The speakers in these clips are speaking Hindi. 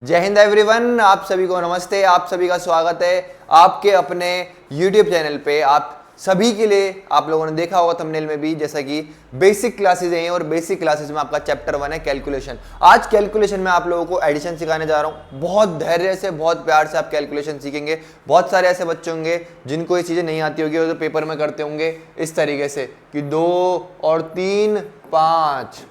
जय हिंद एवरीवन, आप सभी को नमस्ते। आप सभी का स्वागत है आपके अपने YouTube चैनल पे। आप सभी के लिए आप लोगों ने देखा होगा थंबनेल में भी, जैसा कि बेसिक क्लासेस हैं और बेसिक क्लासेस में आपका चैप्टर 1 है कैलकुलेशन। आज कैलकुलेशन में आप लोगों को एडिशन सिखाने जा रहा हूं। बहुत धैर्य से, बहुत प्यार से आप कैलकुलेशन सीखेंगे। बहुत सारे ऐसे बच्चे होंगे जिनको ये चीज़ें नहीं आती होगी और तो पेपर में करते होंगे इस तरीके से कि 2 और 3 5,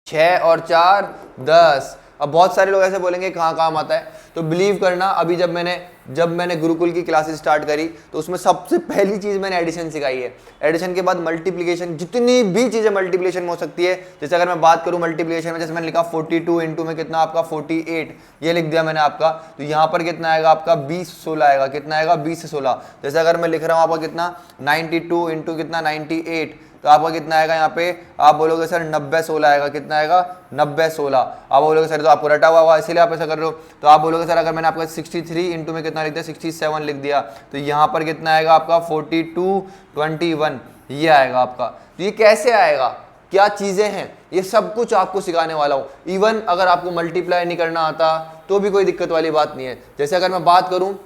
6 और 4 10। अब बहुत सारे लोग ऐसे बोलेंगे कहाँ काम आता है, तो बिलीव करना, अभी जब मैंने गुरुकुल की क्लासेस स्टार्ट करी तो उसमें सबसे पहली चीज़ मैंने एडिशन सिखाई है। एडिशन के बाद मल्टीप्लिकेशन, जितनी भी चीज़ें मल्टीप्लिकेशन में हो सकती है। जैसे अगर मैं बात करूँ मल्टीप्लिकेशन में, जैसे मैंने लिखा 42 इंटू में कितना आपका 48, ये लिख दिया मैंने आपका, तो यहाँ पर कितना आएगा आपका 20 16 आएगा। कितना आएगा 20 से 16। जैसे अगर मैं लिख रहा हूँ आपका कितना 92 इंटू कितना 98, तो आपका कितना आएगा यहाँ पे, आप बोलोगे सर 90 16 आएगा। कितना आएगा 90 16। आप बोलोगे सर तो आपको रटा हुआ इसीलिए आप ऐसा कर रहे हो। तो आप बोलोगे सर अगर मैंने आपका 63 इंटू में कितना लिख दिया 67 लिख दिया, तो यहाँ पर कितना आएगा आपका 42 21, ये आएगा आपका। तो ये कैसे आएगा, क्या चीज़ें हैं, ये सब कुछ आपको सिखाने वाला हूँ। इवन अगर आपको मल्टीप्लाई नहीं करना आता तो भी कोई दिक्कत वाली बात नहीं है। जैसे अगर मैं बात करूँ,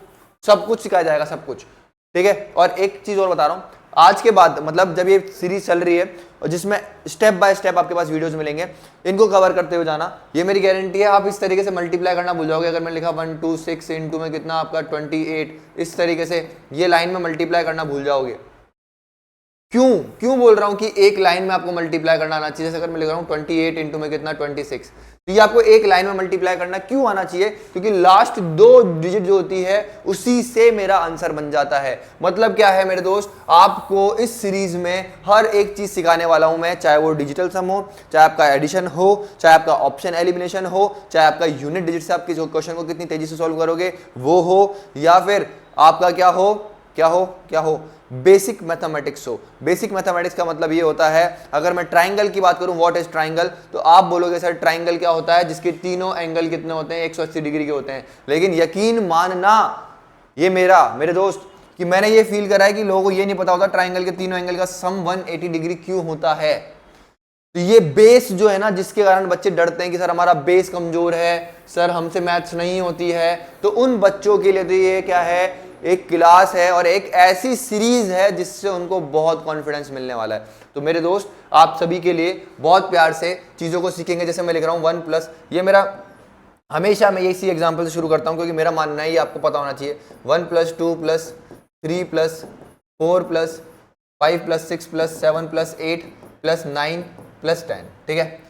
सब कुछ सिखाया जाएगा, सब कुछ, ठीक है। और एक चीज़ और बता रहा हूँ, आज के बाद मतलब जब ये सीरीज चल रही है और जिसमें स्टेप बाय स्टेप आपके पास वीडियोस मिलेंगे, इनको कवर करते हुए जाना, ये मेरी गारंटी है। आप इस तरीके से मल्टीप्लाई करना भूल जाओगे। अगर मैंने लिखा 1 2 6 इंटू में कितना आपका 28, इस तरीके से ये लाइन में मल्टीप्लाई करना भूल जाओगे। क्यों बोल रहा हूँ कि एक लाइन में आपको मल्टीप्लाई करना आना चाहिए। जैसे अगर मैं लिख रहा हूँ 28 इंटू में कितना 26, तो ये आपको एक लाइन में मल्टीप्लाई करना क्यों आना चाहिए, क्योंकि लास्ट 2 डिजिट जो होती है उसी से मेरा आंसर बन जाता है। मतलब क्या है मेरे दोस्त, आपको इस सीरीज में हर एक चीज सिखाने वाला हूं मैं, चाहे वो डिजिटल सम हो, चाहे आपका एडिशन हो, चाहे आपका ऑप्शन एलिमिनेशन हो, चाहे आपका यूनिट डिजिट से आप किस क्वेश्चन को कितनी तेजी से सॉल्व करोगे वो हो, या फिर आपका क्या हो बेसिक मैथमेटिक्स हो। बेसिक मैथमेटिक्स का मतलब ये होता है, अगर मैं ट्राइंगल की बात करूं, व्हाट इज ट्राइंगल, तो आप बोलोगे सर ट्राइंगल क्या होता है, जिसके तीनों एंगल कितने होते हैं 180 डिग्री के होते हैं। लेकिन यकीन मानना ये मेरे दोस्त कि मैंने ये फील करा है कि लोगों को ये नहीं पता होता ट्राइंगल के तीनों एंगल का सम 180 डिग्री क्यों होता है। तो ये बेस जो है ना, जिसके कारण बच्चे डरते हैं कि सर हमारा बेस कमजोर है, सर हमसे मैथ्स नहीं होती है, तो उन बच्चों के लिए तो ये क्या है, एक क्लास है और एक ऐसी सीरीज है जिससे उनको बहुत कॉन्फिडेंस मिलने वाला है। तो मेरे दोस्त आप सभी के लिए बहुत प्यार से चीज़ों को सीखेंगे। जैसे मैं लिख रहा हूँ 1 प्लस, ये मेरा हमेशा मैं इसी एग्जाम्पल से शुरू करता हूँ क्योंकि मेरा मानना है ये आपको पता होना चाहिए। 1 plus 2 plus 3 plus 4 plus 5 plus 6 plus 7 plus 8 plus 9 plus 10, ठीक है।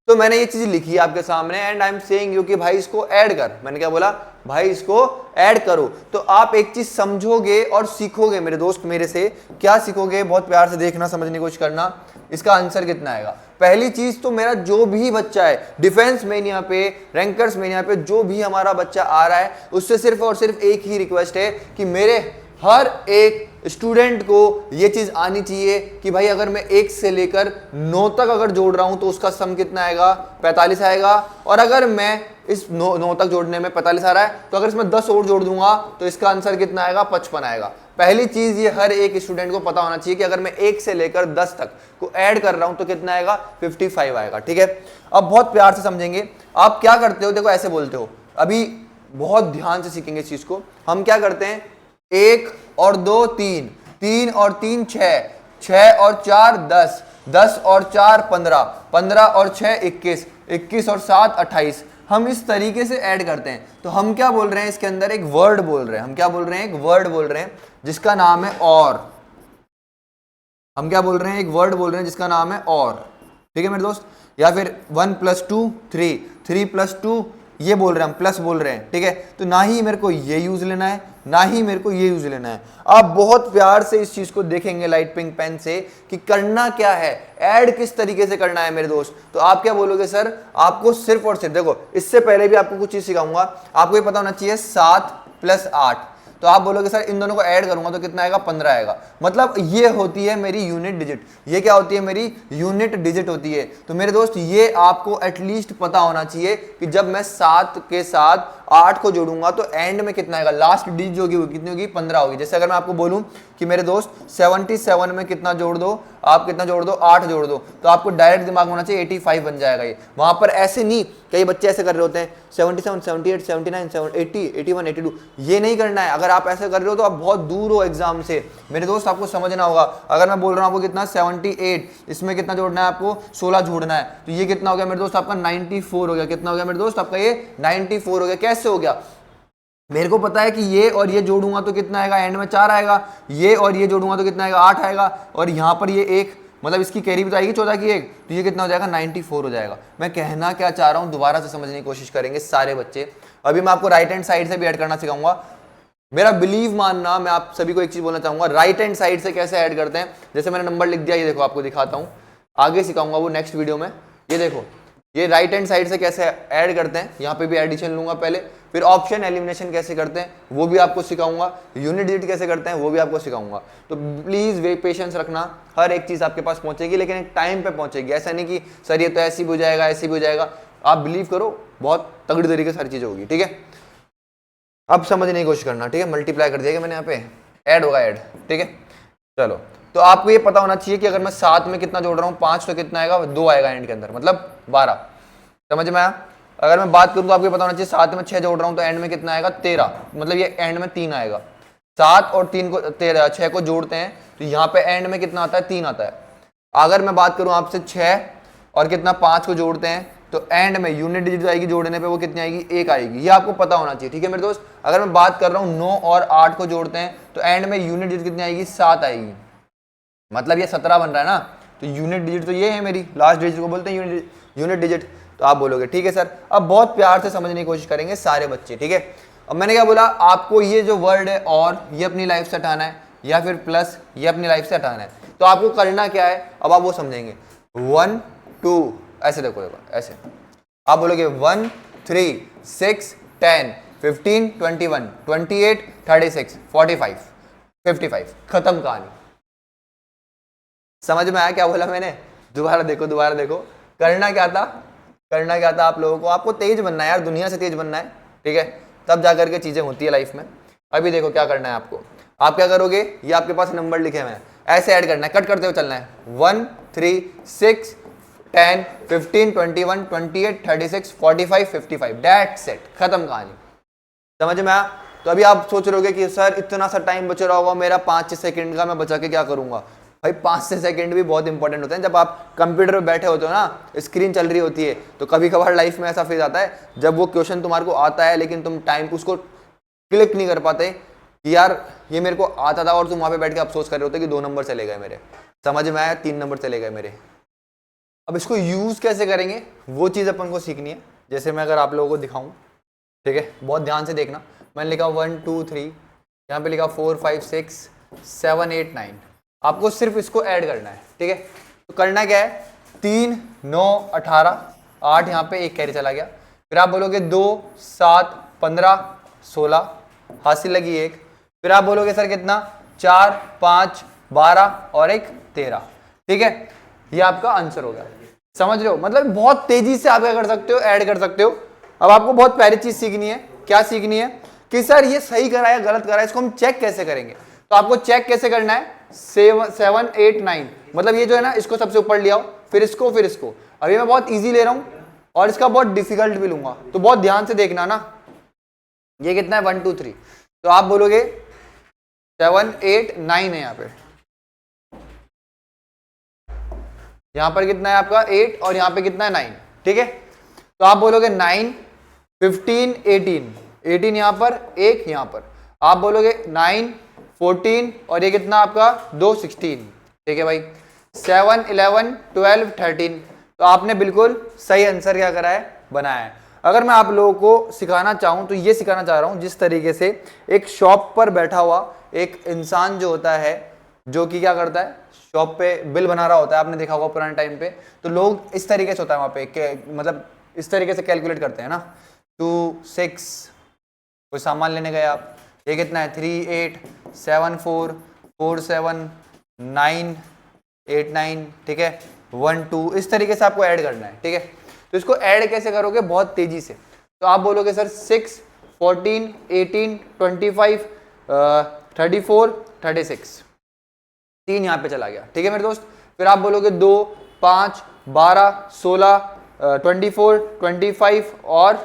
तो मैंने ये चीज लिखी है आपके सामने and I am saying you कि भाई इसको ऐड कर। मैंने क्या बोला, भाई इसको ऐड करो। तो आप एक चीज समझोगे और सीखोगे मेरे दोस्त, मेरे से क्या सीखोगे, बहुत प्यार से देखना, समझने की कोशिश करना। इसका आंसर कितना आएगा, पहली चीज तो मेरा जो भी बच्चा है डिफेंस में यहाँ पे, रैंकर्स में यहाँ पे, जो भी हमारा बच्चा आ रहा है, उससे सिर्फ और सिर्फ एक ही रिक्वेस्ट है कि मेरे हर एक स्टूडेंट को ये चीज आनी चाहिए कि भाई अगर मैं 1 से लेकर 9 तक अगर जोड़ रहा हूं तो उसका सम कितना आएगा 45 आएगा। और अगर मैं इस 9 तक जोड़ने में 45 आ रहा है, तो अगर इसमें 10 और जोड़ दूंगा तो इसका आंसर कितना आएगा 55 आएगा। पहली चीज ये हर एक स्टूडेंट को पता होना चाहिए कि अगर मैं 1 से लेकर 10 तक को ऐड कर रहा हूं तो कितना आएगा 55 आएगा, ठीक है। अब बहुत प्यार से समझेंगे। आप क्या करते हो, देखो ऐसे बोलते हो, अभी बहुत ध्यान से सीखेंगे इस चीज को। हम क्या करते हैं, 1 और 2 3, 3 और 3 6, 6 और 4 10, 10 और 4 15, 15 और 6 21, 21 और 7 28। हम इस तरीके से ऐड करते हैं। तो हम क्या बोल रहे हैं, इसके अंदर एक वर्ड बोल रहे हैं। हम क्या बोल रहे हैं, एक वर्ड बोल रहे हैं जिसका नाम है और। हम क्या बोल रहे हैं, एक वर्ड बोल रहे हैं जिसका नाम है और, ठीक है मेरे दोस्त। या फिर 1 + 2 3, 3 + 2 ये बोल रहे हैं, हम प्लस बोल रहे हैं, ठीक है। तो ना ही मेरे को ये यूज लेना है, ना ही मेरे को ये यूज लेना है। आप बहुत प्यार से इस चीज को देखेंगे लाइट पिंक पेन से कि करना क्या है, ऐड किस तरीके से करना है मेरे दोस्त। तो आप क्या बोलोगे, सर आपको सिर्फ और सिर्फ, देखो इससे पहले भी आपको कुछ चीज सिखाऊंगा, आपको ये पता होना चाहिए 7 + 8। तो आप बोलोगे सर इन दोनों को ऐड करूंगा तो कितना आएगा 15 आएगा। मतलब ये होती है मेरी यूनिट डिजिट। ये क्या होती है, मेरी यूनिट डिजिट होती है। तो मेरे दोस्त ये आपको एटलीस्ट पता होना चाहिए कि जब मैं 7 के साथ 8 को जोड़ूंगा तो एंड में कितना आएगा, लास्ट डिजिट जो होगी वो कितनी होगी, 15 होगी। जैसे अगर मैं आपको बोलूं कि मेरे दोस्त 77 में कितना जोड़ दो, आप कितना जोड़ दो, 8 जोड़ दो, तो आपको डायरेक्ट दिमाग में होना चाहिए 85 बन जाएगा ये। वहां पर ऐसे नहीं, कई बच्चे ऐसे कर रहे होते हैं 77, 78, 79, 80, 81, 82, ये नहीं करना है। अगर आप ऐसे कर रहे हो तो आप बहुत दूर हो एग्जाम से मेरे दोस्त, आपको समझना होगा। अगर मैं बोल रहा हूँ आपको कितना 78, इसमें कितना जोड़ना है आपको, 16 जोड़ना है, तो ये कितना हो गया मेरे दोस्त आपका 94 हो गया। कितना हो गया मेरे दोस्त आपका ये 94 हो गया। कैसे हो गया, मेरे को पता है कि ये और ये जोड़ूंगा तो कितना आएगा, एंड में 4 आएगा, ये और ये जोड़ूंगा तो कितना आएगा, 8 आएगा, और यहाँ पर ये एक, मतलब इसकी कैरी भी तो आएगी 14 की एक, तो ये कितना हो जाएगा 94 हो जाएगा। मैं कहना क्या चाह रहा हूँ, दोबारा से समझने की कोशिश करेंगे सारे बच्चे। अभी मैं आपको राइट हैंड साइड से भी ऐड करना सिखाऊंगा। मेरा बिलीव मानना, मैं आप सभी को एक चीज बोलना चाहूंगा, राइट हैंड साइड से कैसे ऐड करते हैं। जैसे मैंने नंबर लिख दिया, ये देखो आपको दिखाता हूँ, आगे सिखाऊंगा वो नेक्स्ट वीडियो में। ये देखो, ये राइट हैंड साइड से कैसे ऐड करते हैं, यहाँ पे भी एडिशन लूंगा पहले, फिर ऑप्शन एलिमिनेशन कैसे करते हैं वो भी आपको सिखाऊंगा, यूनिट डिजिट कैसे करते हैं वो भी आपको सिखाऊंगा। तो प्लीज वे पेशेंस रखना, हर एक चीज आपके पास पहुंचेगी, लेकिन एक टाइम पे पहुंचेगी। ऐसा नहीं कि सर ये तो ऐसे भी हो जाएगा, ऐसे भी हो जाएगा। आप बिलीव करो, बहुत तगड़ी तरीके से हर चीज होगी, ठीक है। अब समझने की कोशिश करना, ठीक है। मल्टीप्लाई कर दिया मैंने, यहाँ पे ऐड होगा, ऐड, ठीक है। चलो, तो आपको ये पता होना चाहिए कि अगर मैं 7 में कितना जोड़ रहा हूँ, 5 तो कितना आएगा, 2 आएगा एंड के अंदर, मतलब 12। समझ में आया। अगर मैं बात करूँ तो आपको पता होना चाहिए 7 में 6 जोड़ रहा हूँ तो एंड में कितना आएगा, 13, मतलब ये एंड में 3 आएगा। 7 और 3 को 13, 6 को जोड़ते हैं तो यहाँ पे एंड में कितना आता है, 3 आता है। अगर मैं बात करूँ आपसे 6 और कितना 5 को जोड़ते हैं तो एंड में यूनिट डिजिट आएगी जोड़ने पे, वो कितनी आएगी, 1 आएगी। ये आपको पता होना चाहिए, ठीक है मेरे दोस्त। अगर मैं बात कर रहा हूँ 9 और 8 को जोड़ते हैं तो एंड में यूनिट डिजिट कितनी आएगी, 7 आएगी, मतलब ये 17 बन रहा है ना। तो यूनिट डिजिट तो ये है मेरी, लास्ट डिजिट को बोलते हैं यूनिट डिजिट। तो आप बोलोगे ठीक है सर। अब बहुत प्यार से समझने की कोशिश करेंगे सारे बच्चे, ठीक है। अब मैंने क्या बोला, आपको ये जो वर्ड है और ये अपनी लाइफ से हटाना है, या फिर प्लस ये अपनी लाइफ से हटाना है। तो आपको करना क्या है, अब आप वो समझेंगे। 1 2 ऐसे देखो, ऐसे आप बोलोगे 1 3 6 10 15 21 28 36 45 55, खत्म कहानी। समझ में आया क्या बोला मैंने, दोबारा देखो, दोबारा देखो। करना क्या था, करना क्या था आप लोगों को, आपको तेज बनना है यार, दुनिया से तेज बनना है, ठीक है, तब जाकर के चीजें होती है लाइफ में। अभी देखो क्या करना है आपको, आप क्या करोगे, ये आपके पास नंबर लिखे हुए हैं, ऐसे ऐड करना है, कट करते हुए चलना है। 1 3 6 10 15 21 28 36 45 55, दैट्स इट, खत्म कहानी। समझ में आया। तो अभी आप सोच रहे हो कि सर इतना सा टाइम बच रहा होगा मेरा 5-6 सेकंड का, मैं बचा के क्या करूंगा। भाई 5-6 सेकंड भी बहुत इंपॉर्टेंट होते हैं। जब आप कंप्यूटर पे बैठे होते हो ना, स्क्रीन चल रही होती है, तो कभी कभार लाइफ में ऐसा फेज आता है जब वो क्वेश्चन तुम्हारे को आता है लेकिन तुम टाइम उसको क्लिक नहीं कर पाते कि यार ये मेरे को आता था, और तुम वहां पे बैठ के अफसोस कर रहे होते कि 2 नंबर चले गए मेरे। समझ में आया, 3 नंबर चले गए मेरे। अब इसको यूज कैसे करेंगे वो चीज अपन को सीखनी है। जैसे मैं अगर आप लोगों को दिखाऊं, ठीक है, बहुत ध्यान से देखना। मैंने लिखा 1 2 3, यहाँ पे लिखा 4 5 6 7 8 9, आपको सिर्फ इसको ऐड करना है, ठीक है। तो करना क्या है, 3 9 18 8, यहाँ पे एक कैरी चला गया। फिर आप बोलोगे 2 7 15 16, हासिल लगी 1। फिर आप बोलोगे सर कितना, 4 5 12 और 1 13, ठीक है। ये आपका आंसर हो गया। समझ रहे हो, मतलब बहुत तेजी से आप क्या कर सकते हो, ऐड कर सकते हो। अब आपको बहुत प्यारी चीज सीखनी है। क्या सीखनी है कि सर ये सही करा है गलत करा है, इसको हम चेक कैसे करेंगे। तो आपको चेक कैसे करना है, 7 8 9, मतलब ये जो है ना, इसको सबसे ऊपर ले आओ, फिर इसको, फिर इसको। अभी मैं बहुत इजी ले रहा हूं और इसका बहुत डिफिकल्ट भी लूंगा, तो बहुत ध्यान से देखना ना। ये कितना है, 1 2 3, तो आप बोलोगे 7 8 9 है यहाँ पे, यहां पर कितना है आपका 8 और यहां पे कितना है 9, ठीक है। तो आप बोलोगे 9 15 18, 18 यहां पर, 1 यहां पर। आप बोलोगे 9 14 और ये कितना आपका 2 16, ठीक है भाई। 7 11 12 13, तो आपने बिल्कुल सही आंसर क्या करा है, बनाया है। अगर मैं आप लोगों को सिखाना चाहूं तो ये सिखाना चाह रहा हूं, जिस तरीके से एक शॉप पर बैठा हुआ एक इंसान जो होता है, जो कि क्या करता है, शॉप पे बिल बना रहा होता है। आपने देखा होगा पुराने टाइम पे, तो लोग इस तरीके से होता है वहां पे, मतलब इस तरीके से कैलकुलेट करते हैं ना, 2 6, कोई सामान लेने गए आप, ये कितना है 3 8 7 4 4 7 9 8 9, ठीक है, 1 2, इस तरीके से आपको ऐड करना है, ठीक है। तो इसको ऐड कैसे करोगे, बहुत तेजी से। तो आप बोलोगे सर 6 14, 18, 25, 34, 36, 3 यहाँ पे चला गया। ठीक है मेरे दोस्त। फिर आप बोलोगे 2, 5, 12, 16, 24, 25 और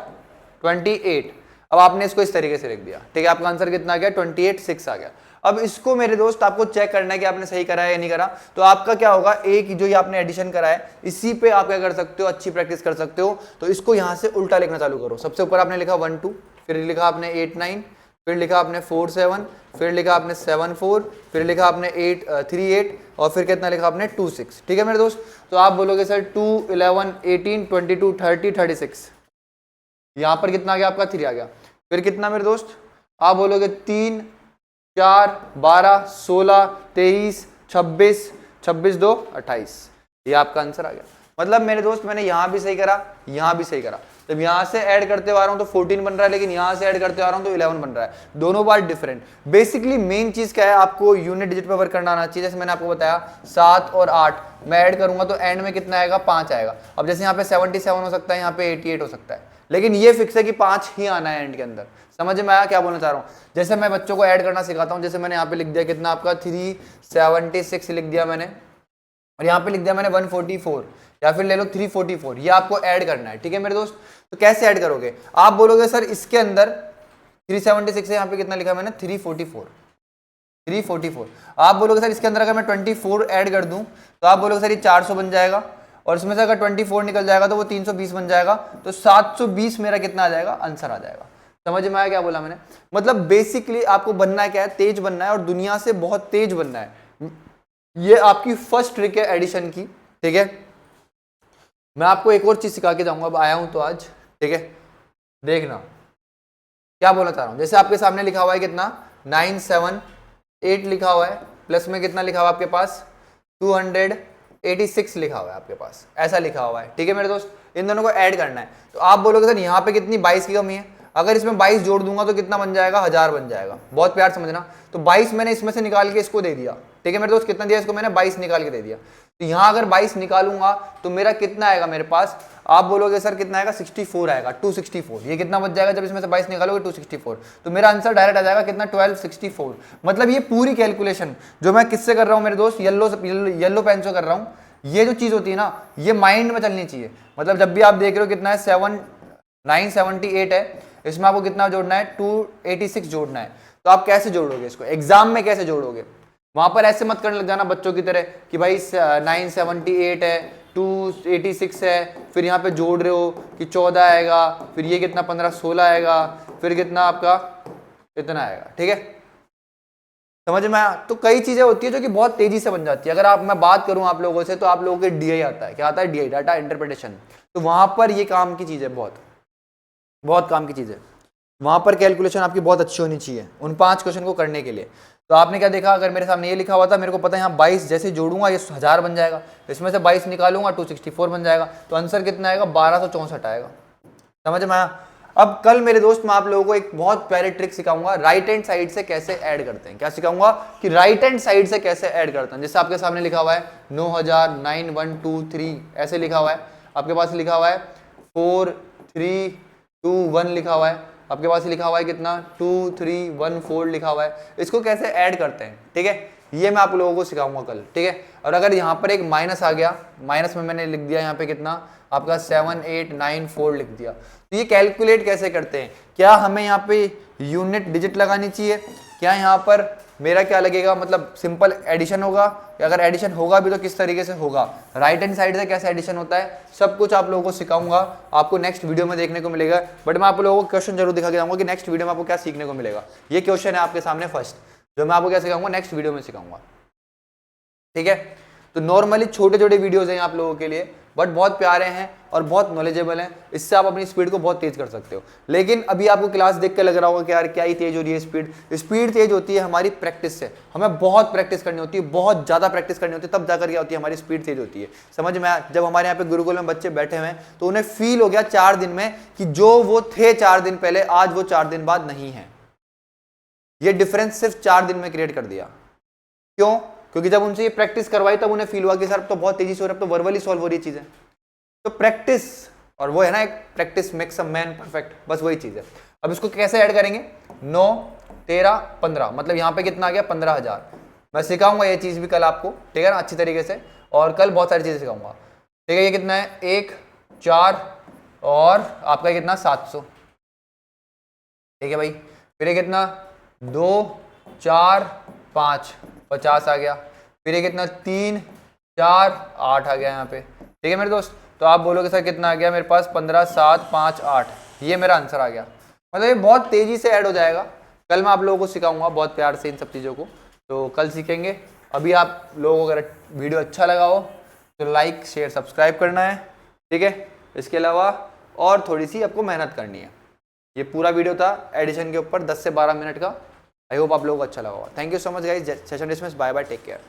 28। अब आपने इसको इस तरीके से लिख दिया। ठीक है, आपका आंसर कितना आ गया? 28, 6 आ गया। अब इसको मेरे दोस्त आपको चेक करना है कि आपने सही करा है या नहीं करा। तो आपका क्या होगा, एक जो ये आपने एडिशन करा है इसी पे आप क्या कर सकते हो, अच्छी प्रैक्टिस कर सकते हो। तो इसको यहां से उल्टा लिखना चालू करो। सबसे ऊपर आपने लिखा 1 2, फिर लिखा आपने 8 9, फिर लिखा आपने 4 7, फिर लिखा आपने 7 4, फिर लिखा आपने 3 8 और फिर कितना लिखा आपने 2 6। ठीक है मेरे दोस्त। तो आप बोलोगे सर 2 11 18 22 30 36, यहां पर कितना आ गया आपका? 3 आ गया। फिर कितना मेरे दोस्त? आप बोलोगे 3 4 12 16 23 26 26 2 28, ये आपका आंसर आ गया। मतलब मेरे दोस्त मैंने यहां भी सही करा, यहां भी सही करा। जब यहां से ऐड करते आ रहा हूं तो 14 बन रहा है, लेकिन यहां से ऐड करते आ रहा हूं तो 11 बन रहा है। दोनों बार डिफरेंट। बेसिकली मेन चीज क्या है, आपको यूनिट डिजिट पे वर्क करना आना चाहिए। जैसे मैंने आपको बताया 7 और 8 मैं ऐड करूंगा तो एंड में कितना आएगा? 5 आएगा। अब जैसे यहाँ पे 77 हो सकता है, यहाँ पे 88 हो सकता है, लेकिन ये फिक्स है कि 5 ही आना है एंड के अंदर। समझ में आया क्या बोलना चाह रहा हूँ? जैसे मैं बच्चों को ऐड करना सिखाता हूँ, जैसे मैंने यहाँ पे लिख दिया कितना आपका 376 लिख दिया मैंने, और यहाँ पे लिख दिया मैंने 144, या फिर ले लो 344, ये आपको ऐड करना है। ठीक है मेरे दोस्त। तो कैसे ऐड करोगे? आप बोलोगे सर इसके अंदर 376 है, यहाँ पे कितना लिखा मैंने? 344। आप बोलोगे सर इसके अंदर अगर मैं 24 ऐड कर दूं तो आप बोलोगे सर ये 400 बन जाएगा, और इसमें से अगर 24 निकल जाएगा तो वो 320 बन जाएगा। तो 720 मेरा कितना आ जाएगा? आंसर आ जाएगा। समझ में आया क्या बोला मैंने? मतलब बेसिकली आपको बनना है क्या है? तेज बनना है, और दुनिया से बहुत तेज बनना है। ये आपकी फर्स्ट ट्रिक है एडिशन की। ठीक है, मैं आपको एक और चीज सिखा के जाऊंगा। अब आया हूं तो आज, ठीक है, देखना क्या बोलना चाह रहा हूं। जैसे आपके सामने लिखा हुआ है कितना? 978 लिखा हुआ है, प्लस में कितना लिखा हुआ है आपके पास? 286 लिखा हुआ है आपके पास, ऐसा लिखा हुआ है। ठीक है मेरे दोस्त, इन दोनों को ऐड करना है। तो आप बोलोगे सर यहाँ पे कितनी? 22 की कमी है। अगर इसमें 22 जोड़ दूंगा तो कितना बन जाएगा? 1000 बन जाएगा। बहुत प्यार समझना। तो 22 मैंने इसमें से निकाल के इसको दे दिया। ठीक है मेरे दोस्त, कितना दिया इसको मैंने? 22 निकाल के दे दिया। तो यहाँ अगर 22 निकालूंगा तो मेरा कितना आएगा मेरे पास? आप बोलोगे सर कितना आएगा? 64 आएगा, 264। ये कितना बच जाएगा जब इसमें से 22 निकालोगे? 264। तो मेरा आंसर डायरेक्ट आ जाएगा कितना? 1264। मतलब ये पूरी कैलकुलेशन जो मैं किससे कर रहा हूँ मेरे दोस्त? येलो पेन से कर रहा हूँ। ये जो चीज होती है ना, ये माइंड में चलनी चाहिए। मतलब जब भी आप देख रहे हो कितना है? 978 है, इसमें आपको कितना जोड़ना है? 286 जोड़ना है। तो आप कैसे जोड़ोगे इसको? एग्जाम में कैसे जोड़ोगे? वहां पर ऐसे मत करने लग जाना बच्चों की तरह कि भाई 978 है, 286 है, फिर यहाँ पे जोड़ रहे हो कि 14 आएगा, फिर ये कितना 15 16 आएगा, फिर कितना आपका इतना आएगा। ठीक है, समझ में आया? तो कई चीजें होती है जो कि बहुत तेजी से बन जाती है। अगर मैं बात करूं आप लोगों से, तो आप लोगों के डीआई आता है। क्या आता है? DI, data interpretation. तो वहां पर ये काम की चीज है, बहुत काम की चीज है। वहां पर कैलकुलेशन आपकी बहुत अच्छी होनी चाहिए उन 5 क्वेश्चन को करने के लिए। तो आपने क्या देखा? अगर मेरे सामने ये लिखा हुआ था, मेरे को पता है यहाँ 22 जैसे जोड़ूंगा ये 1000 बन जाएगा, इसमें से 22 निकालूंगा 264 बन जाएगा। तो आंसर कितना आएगा? 1264 आएगा। समझ में आया? अब कल मेरे दोस्त मैं आप लोगों को एक बहुत प्यारी ट्रिक सिखाऊंगा, राइट हैंड साइड से कैसे ऐड करते हैं। क्या सिखाऊंगा? कि राइट हैंड साइड से कैसे ऐड करते हैं। जैसे आपके सामने लिखा हुआ है 9000 9123 ऐसे लिखा हुआ है, आपके पास लिखा हुआ है 4321 लिखा हुआ है, आपके पास लिखा हुआ है कितना? 2314 लिखा हुआ है। इसको कैसे ऐड करते हैं, ठीक है, ये मैं आप लोगों को सिखाऊंगा कल। ठीक है, और अगर यहाँ पर एक माइनस आ गया, माइनस में मैंने लिख दिया यहाँ पे कितना आपका 7894 लिख दिया। तो ये कैलकुलेट कैसे करते हैं? क्या हमें यहाँ पे यूनिट डिजिट लगानी चाहिए? क्या यहाँ पर मेरा क्या लगेगा? मतलब सिंपल एडिशन होगा, अगर एडिशन होगा भी तो किस तरीके से होगा, राइट हैंड साइड से कैसे एडिशन होता है, सब कुछ आप लोगों को सिखाऊंगा। आपको नेक्स्ट वीडियो में देखने को मिलेगा। बट मैं आप लोगों को क्वेश्चन जरूर दिखा के जाऊंगा कि नेक्स्ट वीडियो में आपको क्या सीखने को मिलेगा। ये क्वेश्चन है आपके सामने फर्स्ट, जो मैं आपको क्या सिखाऊंगा नेक्स्ट वीडियो में सिखाऊंगा। ठीक है, तो नॉर्मली छोटे छोटे वीडियोज हैं आप लोगों के लिए, बट बहुत प्यारे हैं और बहुत नॉलेजेबल हैं। इससे आप अपनी स्पीड को बहुत तेज कर सकते हो। लेकिन अभी आपको क्लास देख के लग रहा होगा कि यार क्या ही तेज हो रही है स्पीड तेज होती है हमारी प्रैक्टिस से। हमें बहुत प्रैक्टिस करनी होती है, बहुत ज्यादा प्रैक्टिस करनी होती है, तब जाकर क्या होती है हमारी स्पीड तेज होती है। समझ में आया? जब हमारे यहाँ पे गुरुकुल में बच्चे बैठे हुए हैं तो उन्हें फील हो गया 4 दिन में कि जो वो थे 4 दिन पहले, आज वो 4 दिन बाद नहीं है। ये डिफरेंस सिर्फ 4 दिन में क्रिएट कर दिया। क्यों? क्योंकि जब उनसे ये प्रैक्टिस करवाई तब उन्हें फील हुआ कि सर अब तो बहुत तेजी से हो रहा है, अब तो वर्बली सॉल्व हो रही है चीजें। तो प्रैक्टिस, और वो है ना एक practice makes a man perfect, बस वही चीज है। अब इसको कैसे ऐड करेंगे, 9 13 15, मतलब यहाँ पे कितना आ गया 15,000। मैं सिखाऊंगा ये चीज़ भी कल आपको, ठीक है ना, अच्छी तरीके से, और कल बहुत सारी चीज़ें सिखाऊंगा, ठीक है। ये कितना है 1 4 और आपका कितना 700, ठीक है भाई। फिर ये कितना 2 4 5 50 आ गया। फिर ये कितना 3 4 8 आ गया यहाँ पे, ठीक है मेरे दोस्त। तो आप बोलोगे सर कितना आ गया मेरे पास, 15 7 5 8, ये मेरा आंसर आ गया। मतलब ये बहुत तेजी से ऐड हो जाएगा। कल मैं आप लोगों को सिखाऊंगा बहुत प्यार से इन सब चीज़ों को, तो कल सीखेंगे। अभी आप लोगों को अगर वीडियो अच्छा लगा हो तो लाइक शेयर सब्सक्राइब करना है, ठीक है। इसके अलावा और थोड़ी सी आपको मेहनत करनी है। ये पूरा वीडियो था एडिशन के ऊपर 10 से 12 मिनट का। आई होप आप लोगों को अच्छा लगा होगा। Thank you so much guys, session dismiss, bye bye, take care.